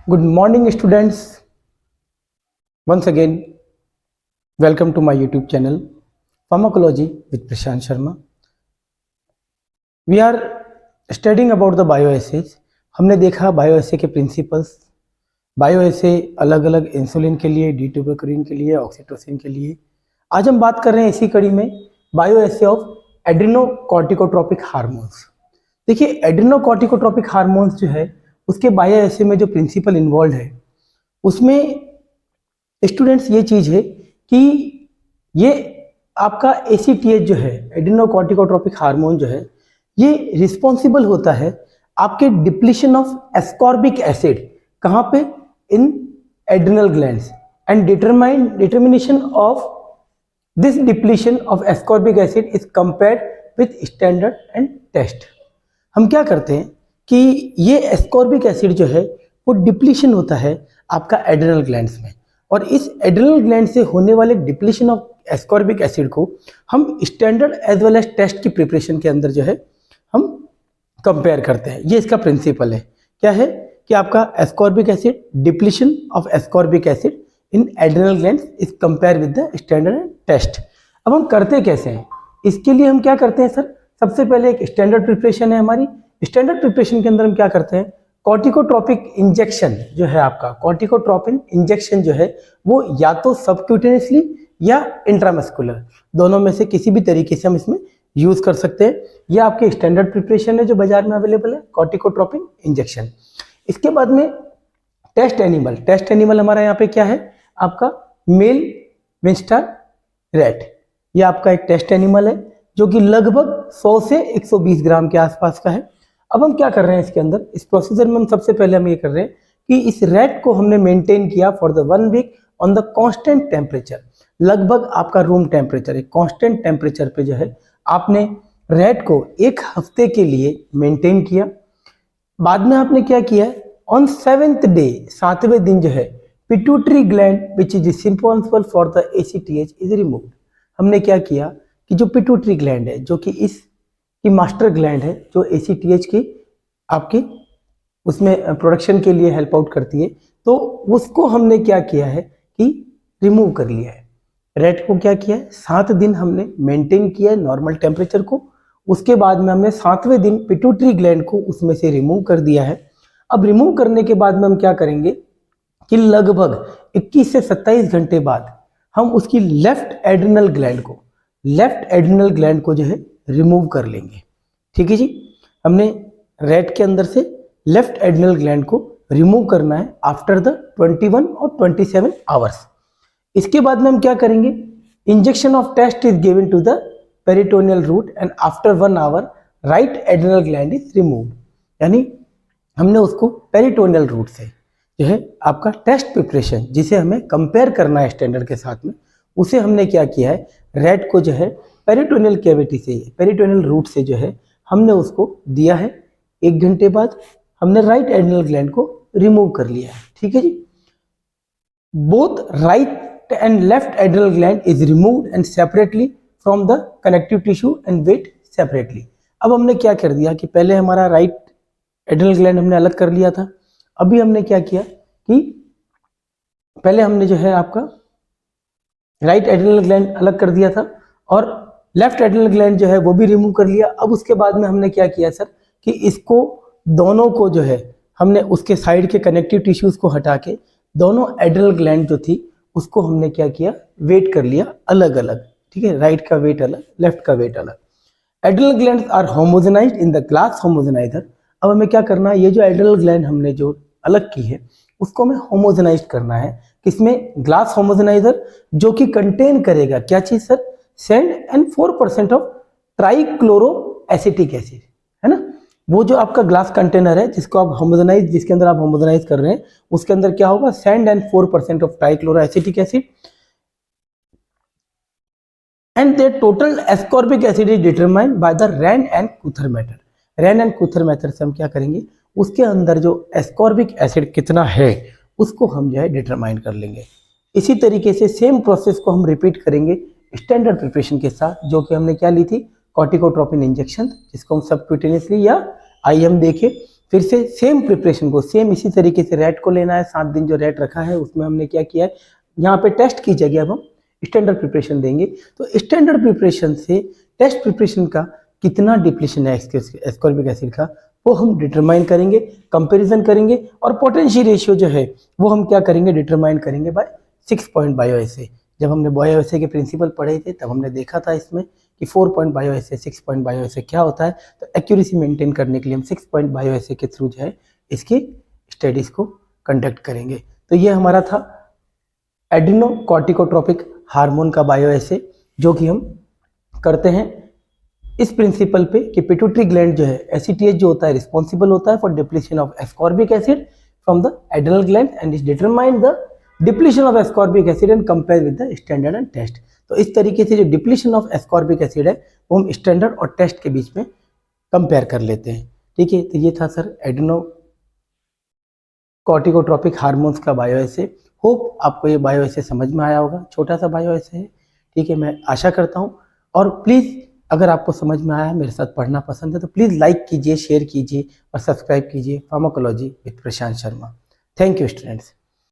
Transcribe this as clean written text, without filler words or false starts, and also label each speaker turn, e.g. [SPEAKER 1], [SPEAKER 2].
[SPEAKER 1] Good morning, students. Once again, welcome to my YouTube channel, Pharmacology with Prashant Sharma. We are studying about the bioassays. हमने देखा bioassay के principles, bioassay अलग अलग insulin के लिए, D-tuberculin के लिए, ऑक्सीटोसिन के लिए. आज हम बात कर रहे हैं इसी कड़ी में बायोएसे ऑफ एड्रेनोकॉर्टिकोट्रोपिक हार्मोन्स. देखिए, एड्रेनोकॉर्टिकोट्रोपिक हार्मोन्स जो है उसके बायोएसे में जो प्रिंसिपल इन्वॉल्व है उसमें स्टूडेंट्स ये चीज़ है कि ये आपका ACTH जो है, एड्रेनोकॉर्टिकोट्रोपिक हार्मोन जो है, ये रिस्पॉन्सिबल होता है आपके डिप्लीशन ऑफ एस्कॉर्बिक एसिड. कहाँ पे? In adrenal glands. And determination of this depletion of ascorbic acid is compared with standard and test. हम क्या करते हैं कि ये एस्कॉर्बिक एसिड जो है वो डिप्लीशन होता है आपका एड्रिनल ग्लैंड्स में, और इस एड्रिनल ग्लैंड से होने वाले डिप्लीशन ऑफ एस्कॉर्बिक एसिड को हम standard as well as test की प्रिपरेशन के अंदर जो है हम कंपेयर करते हैं. ये इसका प्रिंसिपल है. क्या है कि आपका ascorbic acid, depletion of ascorbic acid in adrenal glands is compare with the standard test. अब हम करते कैसे हैं? इसके लिए हम क्या करते हैं सर? सबसे पहले एक स्टैंडर्ड प्रिपरेशन है हमारी. स्टैंडर्ड प्रिपरेशन के अंदर हम क्या करते हैं? कॉर्टिकोट्रोपिक इंजेक्शन जो है आपका, कॉर्टिकोट्रोपिन इंजेक्शन जो है वो या तो सबक्यूटेनियसली या इंट्रामस्कुलर, दोनों में से किसी भी तरीके से हम इसमें यूज कर सकते हैं. ये आपके स्टैंडर्ड प्रिपरेशन है जो बाजार में अवेलेबल है, कॉर्टिकोट्रोपिन इंजेक्शन. इसके बाद में टेस्ट एनिमल. टेस्ट एनिमल हमारा यहाँ पे क्या है? आपका मेल विंस्टर रैट. ये आपका एक टेस्ट एनिमल है जो कि लगभग 100 से 120 ग्राम के आसपास का है. अब हम क्या कर रहे हैं इसके अंदर, इस प्रोसीजर में हम सबसे पहले हम ये कर रहे हैं कि इस रैट को हमने मेंटेन किया for the 1 week on the constant temperature. लगभग आपका रूम टेम्परेचर, एक कांस्टेंट टेम्परेचर पे जो है आपने रैट को 1 हफ्ते के लिए मेंटेन किया. बाद में आपने क्या किया? ऑन 7th डे, 7वें दिन जो है, pituitary gland which is responsible for the ACTH is removed. हमने क्या किया कि जो पिट्यूटरी ग्लैंड है, जो कि इस की मास्टर ग्लैंड है, जो ACTH की आपकी उसमें प्रोडक्शन के लिए हेल्प आउट करती है, तो उसको हमने क्या किया है कि रिमूव कर लिया है. रैट को क्या किया है? 7 दिन हमने मेंटेन किया है नॉर्मल टेम्परेचर को. उसके बाद में हमने 7वें दिन पिट्यूटरी ग्लैंड को उसमें से रिमूव कर दिया है. अब रिमूव करने के बाद में हम क्या करेंगे कि लगभग 21 से 27 घंटे बाद हम उसकी लेफ्ट एड्रिनल ग्लैंड को जो है रिमूव कर लेंगे. ठीक है जी. हमने रैट के अंदर से लेफ्ट एड्रिनल ग्लैंड को रिमूव करना है आफ्टर द 21 और 27 आवर्स. इसके बाद में हम क्या करेंगे? Injection of test is given to the peritoneal route and after 1 hour right adrenal gland is removed. यानी हमने उसको पेरिटोनियल रूट से जो है आपका टेस्ट प्रिपरेशन, जिसे हमें कंपेयर करना है स्टैंडर्ड के साथ में, उसे हमने क्या किया है? रैट को जो है पेरिटोनियल कैविटी से, पेरिटोनियल रूट से जो है हमने उसको दिया है. 1 घंटे बाद हमने राइट एड्रिनल ग्लैंड को रिमूव कर लिया है. ठीक है जी. Both right and left adrenal gland is removed and separately from the connective tissue and weight separately. अब हमने क्या कर दिया कि पहले हमारा राइट एड्रिनल ग्लैंड हमने अलग कर लिया था. अभी हमने क्या किया कि पहले हमने जो है आपका राइट एड्रिनल ग्लैंड अलग कर दिया था और लेफ्ट एड्रिनल ग्लैंड जो है वो भी रिमूव कर लिया. अब उसके बाद में हमने क्या किया सर कि इसको दोनों को जो है हमने उसके साइड के कनेक्टिव टिश्यूज को हटा के दोनों एड्रिनल ग्लैंड जो थी उसको हमने क्या किया? वेट कर लिया अलग अलग. ठीक है. राइट का वेट अलग, लेफ्ट का वेट अलग. Adrenal glands are homogenised in the glass homogeniser. अब हमें क्या करना है? ये जो एड्रिनल ग्लैंड हमने जो अलग की है उसको हमें होमोजेनाइज करना है. किसमें? ग्लास होमोजेनाइजर, जो कि कंटेन करेगा क्या चीज sir? Sand and 4% of trichloro acetic acid, है ना. वो जो आपका ग्लास कंटेनर है जिसको आप होमोजेनाइज, जिसके अंदर आप होमोजेनाइज कर रहे हैं, उसके अंदर क्या होगा? Sand and 4% of trichloro acetic acid. And their total ascorbic acid is determined by the रैन एंड कुथर मेथड. रैन एंड कुथर मेथड से हम क्या करेंगे? उसके अंदर जो एस्कॉर्बिक एसिड कितना है उसको हम जो है डिटरमाइन कर लेंगे. इसी तरीके से सेम प्रोसेस को हम रिपीट करेंगे स्टैंडर्ड प्रिपरेशन के साथ, जो कि हमने क्या ली थी? कॉर्टिकोट्रोपिन इंजेक्शन, जिसको हम सबक्यूटेनियसली या IM देके फिर से सेम प्रिपरेशन को सेम इसी तरीके से रैट को लेना है। 7 दिन जो रैट रखा है उसमें हमने क्या किया है, यहाँ पे टेस्ट की जगह अब हम स्टैंडर्ड प्रिपरेशन देंगे। तो स्टैंडर्ड प्रिपरेशन से टेस्ट प्रिपरेशन का कितना डिप्लीशन है एस्कॉर्बिक एसिड का वो हम डिटरमाइन करेंगे, कंपैरिजन करेंगे, और पोटेंशियल रेशियो जो है वो हम क्या करेंगे, डिटरमाइन करेंगे बाय 6 पॉइंट बायोएसे। जब हमने बायोएसे के प्रिंसिपल पढ़े थे तब हमने देखा था इसमें कि 4 पॉइंट बायोएसे 6 पॉइंट बायोएसे क्या होता है। तो एक्यूरेसी मेंटेन करने के लिए हम 6 पॉइंट बायोएसे के थ्रू जो है इसकी स्टडीज को कंडक्ट करेंगे। तो ये हमारा था एड्रेनोकॉर्टिकोट्रोपिक हार्मोन का बायोएसे, जो कि हम करते हैं इस प्रिंसिपल पे कि पिट्यूटरी ग्लैंड जो है एसीटीएच जो होता है रिस्पॉन्सिबल होता है for depletion of ascorbic acid from the adrenal gland and is determine the depletion of ascorbic acid and compare with the standard and test. तो इस तरीके से जो डिप्लीशन ऑफ एस्कॉर्बिक एसिड है वो हम स्टैंडर्ड और टेस्ट के बीच में कंपेयर कर लेते हैं। ठीक है, तो ये था सर एड्रेनोकॉर्टिकोट्रोपिक हार्मोन्स का बायोएसे। होप आपको ये बायोएसे समझ में आया होगा, छोटा सा बायोएसे है। ठीक है, मैं आशा करता हूँ। और प्लीज़ अगर आपको समझ में आया, मेरे साथ पढ़ना पसंद है तो प्लीज़ लाइक कीजिए, शेयर कीजिए और सब्सक्राइब कीजिए pharmacology with Prashant Sharma. Thank you students.